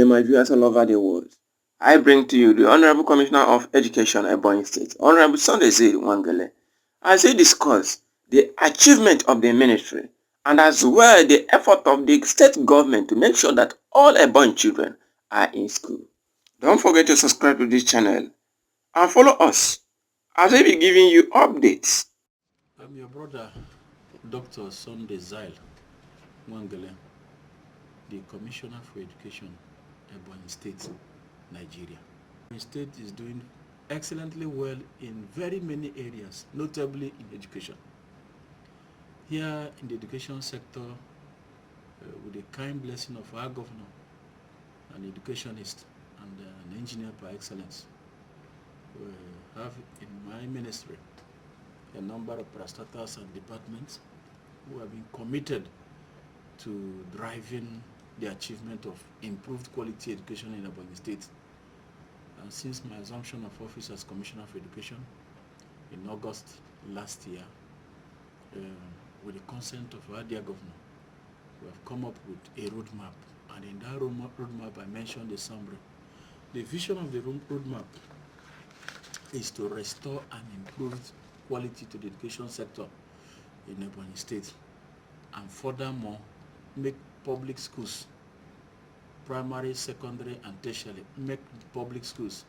Wangele, my viewers all over the world. I bring to you the Honorable Commissioner of Education, Ebonyi State, Honorable Sunday Wangele, as he discuss the achievement of the ministry and as well the effort of the state government to make sure that all Ebonyi children are in school. Don't forget to subscribe to this channel and follow us as we be giving you updates. I'm your brother, Dr. Sunday Wangele, the Commissioner for Education, Ebonyi State, Nigeria. Ebonyi State is doing excellently well in very many areas, notably in education. Here in the education sector, with the kind blessing of our governor, an educationist and an engineer by excellence, we have in my ministry a number of parastatals and departments who have been committed to driving the achievement of improved quality education in Ebonyi State. And since my assumption of office as Commissioner for Education in August last year, with the consent of our dear governor, we have come up with a roadmap. And in that roadmap, I mentioned the summary. The vision of the roadmap is to restore and improve quality to the education sector in Ebonyi State, and furthermore, make public schools, primary, secondary, and tertiary, make public schools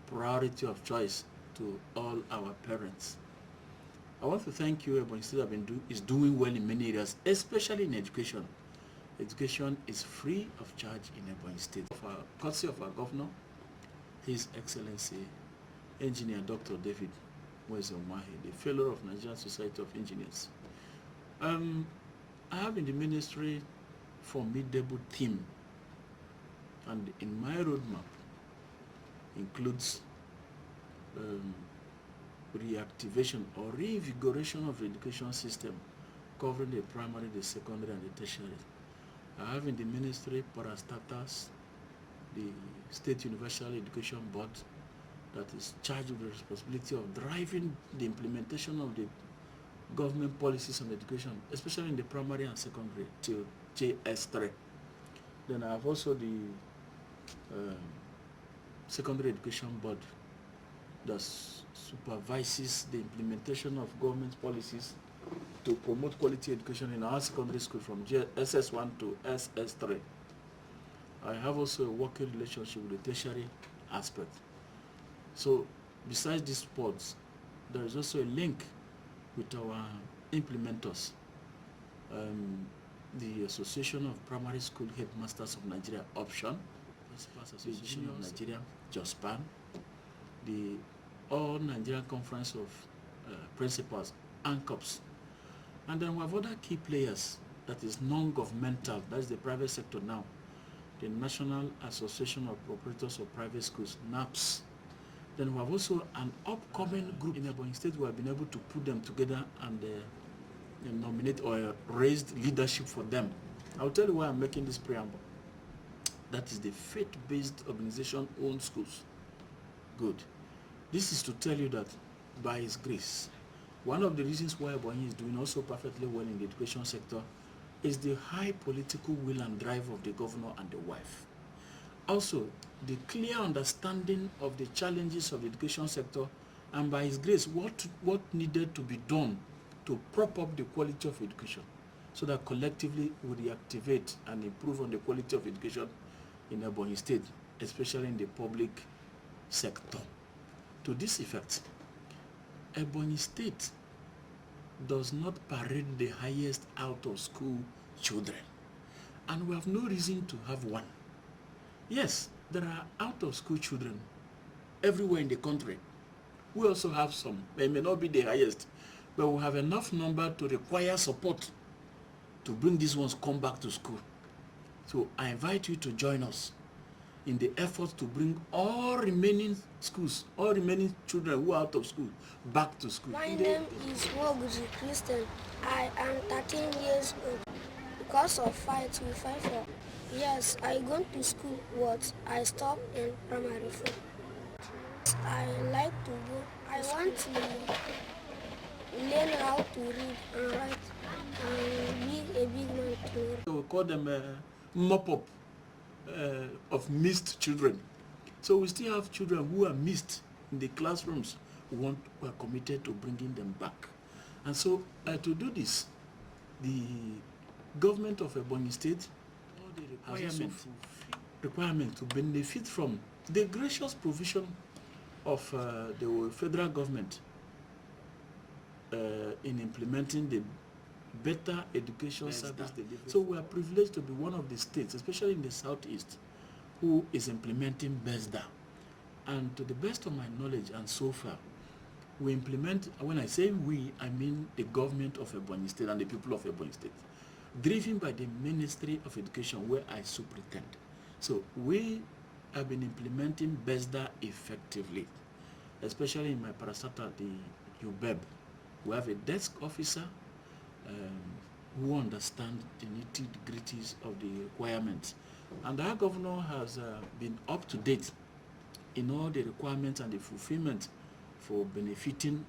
priority of choice to all our parents. I want to thank you. Ebonyi State is doing well in many areas, especially in education. Education is free of charge in Ebonyi State. Courtesy of our governor, His Excellency Engineer Dr. David Mwezomahi, the Fellow of Nigerian Society of Engineers. I have in the ministry formidable team, and in my roadmap includes reactivation or reinvigoration of the education system covering the primary, the secondary, and the tertiary. I have in the ministry parastatals, the State Universal Education Board, that is charged with the responsibility of driving the implementation of the government policies on education, especially in the primary and secondary till JS3. Then I have also the Secondary Education Board that supervises the implementation of government policies to promote quality education in our secondary school from SS1 to SS3. I have also a working relationship with the tertiary aspect. So besides these boards, there is also a link with our implementers, the Association of Primary School Headmasters of Nigeria, Option, Principals Association of Nigeria, JOSPAN, the All Nigerian Conference of Principals, ANCOPS, and then we have other key players that is non-governmental, that is the private sector now, the National Association of Proprietors of Private Schools, NAPS. Then we have also an upcoming group in Ebonyi State who have been able to put them together and nominate or raised leadership for them. I'll tell you why I'm making this preamble. That is the faith-based organization owned schools. Good. This is to tell you that by His grace, one of the reasons why Ebonyi is doing also perfectly well in the education sector is the high political will and drive of the governor and the wife. Also, the clear understanding of the challenges of the education sector, and by His grace, what needed to be done to prop up the quality of education, so that collectively we reactivate and improve on the quality of education in Ebonyi State, especially in the public sector. To this effect, Ebonyi State does not parade the highest out-of-school children, and we have no reason to have one. Yes, there are out-of-school children everywhere in the country. We also have some. They may not be the highest, but we have enough number to require support to bring these ones come back to school. So I invite you to join us in the effort to bring all remaining schools, all remaining children who are out of school, back to school. My name is Moguzi Christian. I am 13 years old. Because of fight we fight for. Yes, I go to school, but I stop in primary 4. I like to go. I want to learn how to read and write and be a big man tomorrow. We call them mop-up of missed children. So we still have children who are missed in the classrooms. We are committed to bringing them back. And so to do this, the government of Ebonyi State has also requirement to benefit from the gracious provision of the federal government in implementing the better education service delivery. So we are privileged to be one of the states, especially in the southeast, who is implementing BESDA. And to the best of my knowledge and so far, we implement, when I say we, I mean the government of Ebonyi State and the people of Ebonyi State, driven by the Ministry of Education where I superintend. So we have been implementing BESDA effectively, especially in my parastatal, the UBEB. We have a desk officer who understands the nitty-gritties of the requirements. And our governor has been up to date in all the requirements and the fulfillment for benefiting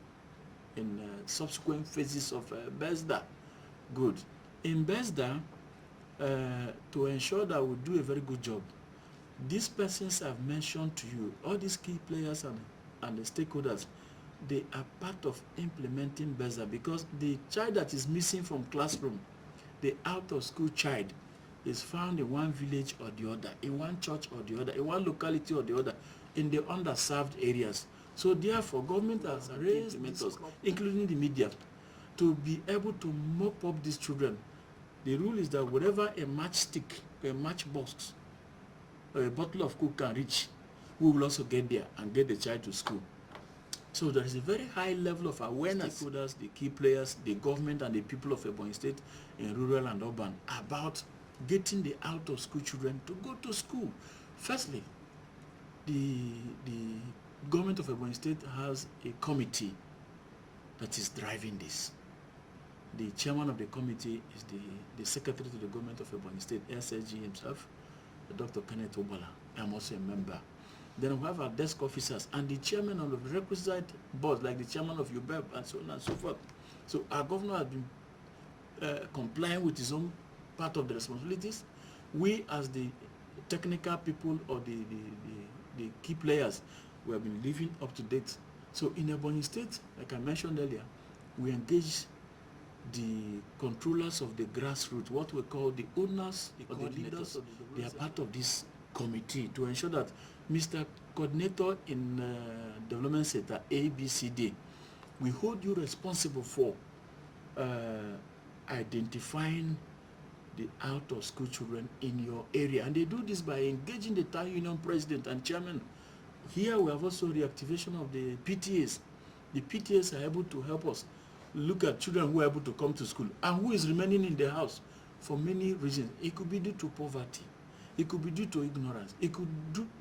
in subsequent phases of BESDA. Good. In BESDA, to ensure that we do a very good job, these persons I've mentioned to you, all these key players and the stakeholders, they are part of implementing BESDA, because the child that is missing from classroom, the out-of-school child, is found in one village or the other, in one church or the other, in one locality or the other, in the underserved areas. So therefore, government has raised implementers, including the media, to be able to mop up these children. The rule is that wherever a matchstick, a matchbox, or a bottle of Coke can reach, we will also get there and get the child to school. So there is a very high level of awareness, stakeholders, the key players, the government and the people of Ebonyi State in rural and urban, about getting the out-of-school children to go to school. Firstly, the government of Ebonyi State has a committee that is driving this. The chairman of the committee is the secretary to the government of Ebonyi State, SSG himself, Dr. Kenneth Obala. I'm also a member. Then we have our desk officers and the chairman of the requisite board, like the chairman of UBEB and so on and so forth. So our governor has been complying with his own part of the responsibilities. We as the technical people or the key players, we have been living up to date. So in Ebonyi State, like I mentioned earlier, we engage the controllers of the grassroots, what we call the owners or the leaders. They are part of this committee to ensure that Mr. Coordinator in Development Center ABCD, we hold you responsible for identifying the out-of-school children in your area. And they do this by engaging the town union president and chairman. Here we have also reactivation of the PTAs. The PTAs are able to help us look at children who are able to come to school and who is remaining in the house for many reasons. It could be due to poverty. It could be due to ignorance. It could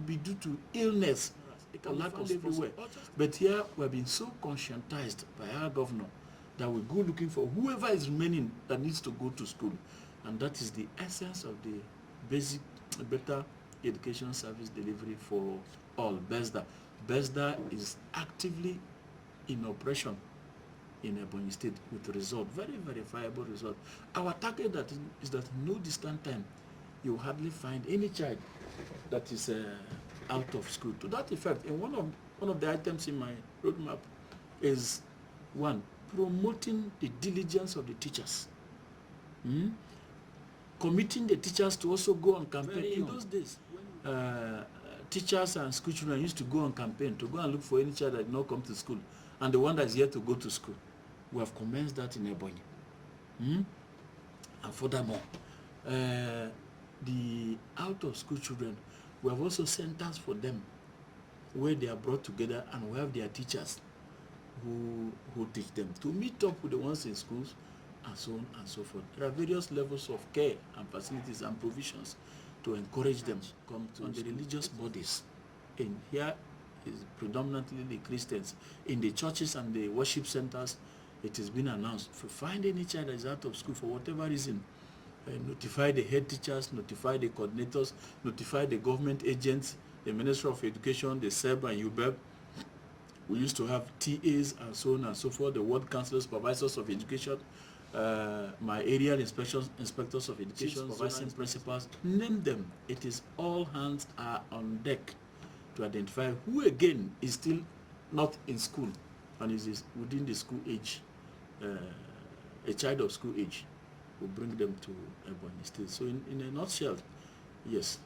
be due to illness. It can lack of everywhere. But here we have been so conscientized by our governor that we go looking for whoever is remaining that needs to go to school. And that is the essence of the basic, better education service delivery for all, BESDA. BESDA is actively in operation in Ebonyi State with result, very verifiable result. Our target is that no distant time you will hardly find any child that is out of school. To that effect, in one of the items in my roadmap is one, promoting the diligence of the teachers. Committing the teachers to also go on campaign. In those days, teachers and school children used to go on campaign to go and look for any child that did not come to school and the one that is yet to go to school. We have commenced that in Ebonyi. And furthermore, the out-of-school children, we have also centers for them where they are brought together and we have their teachers who teach them to meet up with the ones in schools and so on and so forth. There are various levels of care and facilities and provisions to encourage them to come to the religious bodies. And here is predominantly the Christians. In the churches and the worship centers, it has been announced, if you find any child that is out of school for whatever reason, notify the head teachers, notify the coordinators, notify the government agents, the Ministry of Education, the SEB and UBEB. We used to have TAs and so on and so forth, the ward counselors, supervisors of education. my area inspectors of education, supervising principals, name them. It is all hands are on deck to identify who again is still not in school and is within the school age, a child of school age. Will bring them to Ebonyi State. So in a nutshell, yes,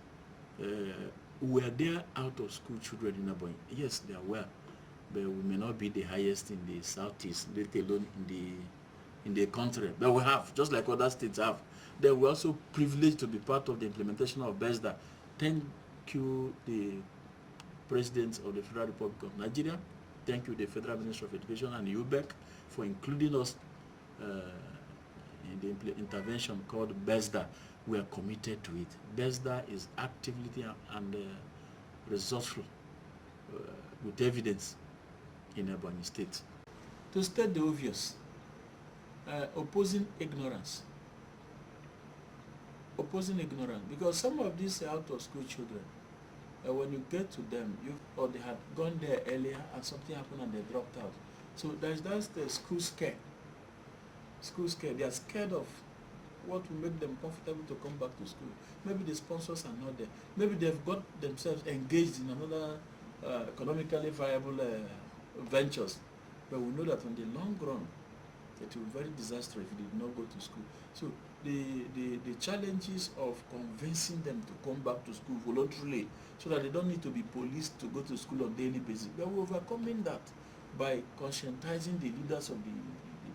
were there out of school children in Ebonyi? Yes, there were, but we may not be the highest in the southeast, let alone in the country. But we have, just like other states have. Then we're also privileged to be part of the implementation of BESDA. Thank you, the President of the Federal Republic of Nigeria. Thank you, the Federal Ministry of Education and UBEC, for including us in the intervention called BESDA. We are committed to it. BESDA is activity and resourceful with evidence in Ebonyi State. To state the obvious, opposing ignorance, because some of these out-of-school children, when you get to them, or they had gone there earlier and something happened and they dropped out. So that's the school scare. They are scared of what will make them comfortable to come back to school. Maybe the sponsors are not there. Maybe they've got themselves engaged in another economically viable ventures. But we know that on the long run, it will be very disastrous if they did not go to school. So the challenges of convincing them to come back to school voluntarily so that they don't need to be policed to go to school on a daily basis. But we're overcoming that by conscientizing the leaders of the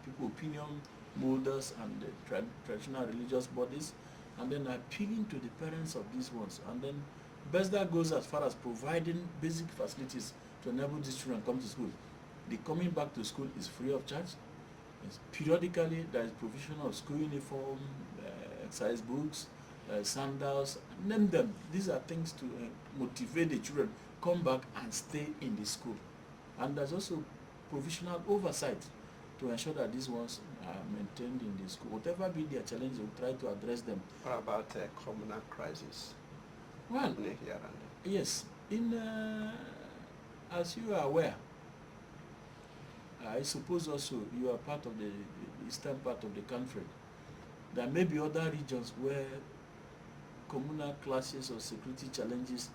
people, opinion molders and the traditional religious bodies, and then appealing to the parents of these ones. And then BESDA goes as far as providing basic facilities to enable these children to come to school. The coming back to school is free of charge. Periodically, there is provision of school uniform, exercise books, sandals, name them. These are things to motivate the children, come back and stay in the school. And there's also provisional oversight to ensure that these ones are maintained in the school. Whatever be their challenges, we'll try to address them. What about communal crisis? Well, yes. As you are aware, I suppose also you are part of the eastern part of the country. There may be other regions where communal clashes or security challenges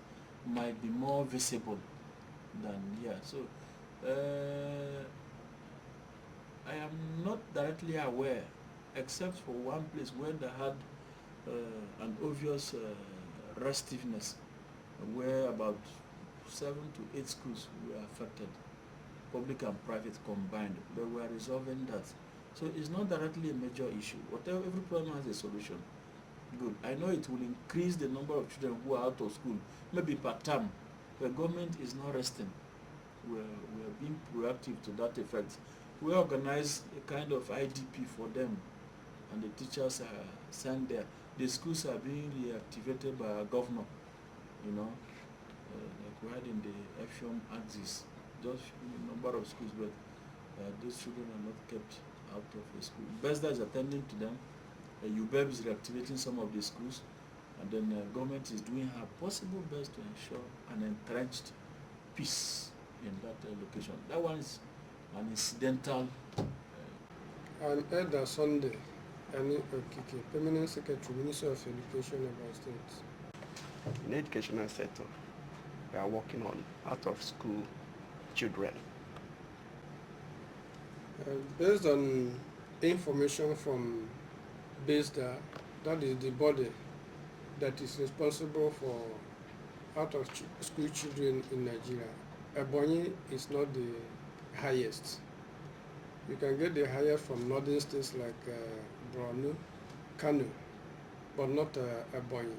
might be more visible than here. So I am not directly aware, except for one place where they had an obvious restiveness, where about 7 to 8 schools were affected, public and private combined, but we are resolving that. So it's not directly a major issue. Whatever, every problem has a solution. Good. I know it will increase the number of children who are out of school, maybe per term. The government is not resting. We are being proactive to that effect. We organize a kind of IDP for them, and the teachers are sent there. The schools are being reactivated by our governor, like we had in the FIOM axis, just a number of schools, but those children are not kept out of the school. BESDA is attending to them. UBEB is reactivating some of the schools, and then government is doing her possible best to ensure an entrenched peace in that location. That one is an incidental. I'm Elder Sunday, Okike, Permanent Secretary, Ministry of Education, Ebonyi State. In the educational sector, we are working on out-of-school children. Based on information from BESDA, that is the body that is responsible for out-of-school children in Nigeria, Ebonyi is not the highest. You can get the highest from northern states like Borno, Kano, but not Ebonyi.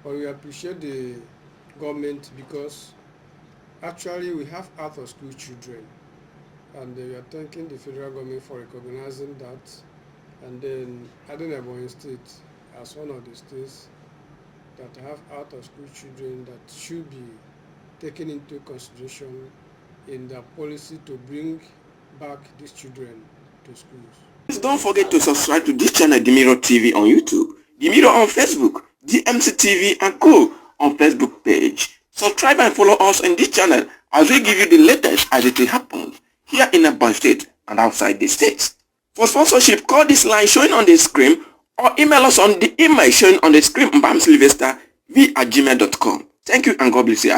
But we appreciate the government because actually we have out-of-school children, and we are thanking the federal government for recognizing that, and then adding Ebonyi State as one of the states that have out-of-school children that should be taken into consideration in the policy to bring back these children to schools. Please don't forget to subscribe to this channel, Dimiro TV on YouTube, Dimiro on Facebook, DMC TV and Co on Facebook page. Subscribe and follow us on this channel as we give you the latest as it happens here in Ebonyi State and outside the states. For sponsorship, call this line showing on the screen or email us on the email showing on the screen mbamsylvester@gmail.com. Thank you and God bless you.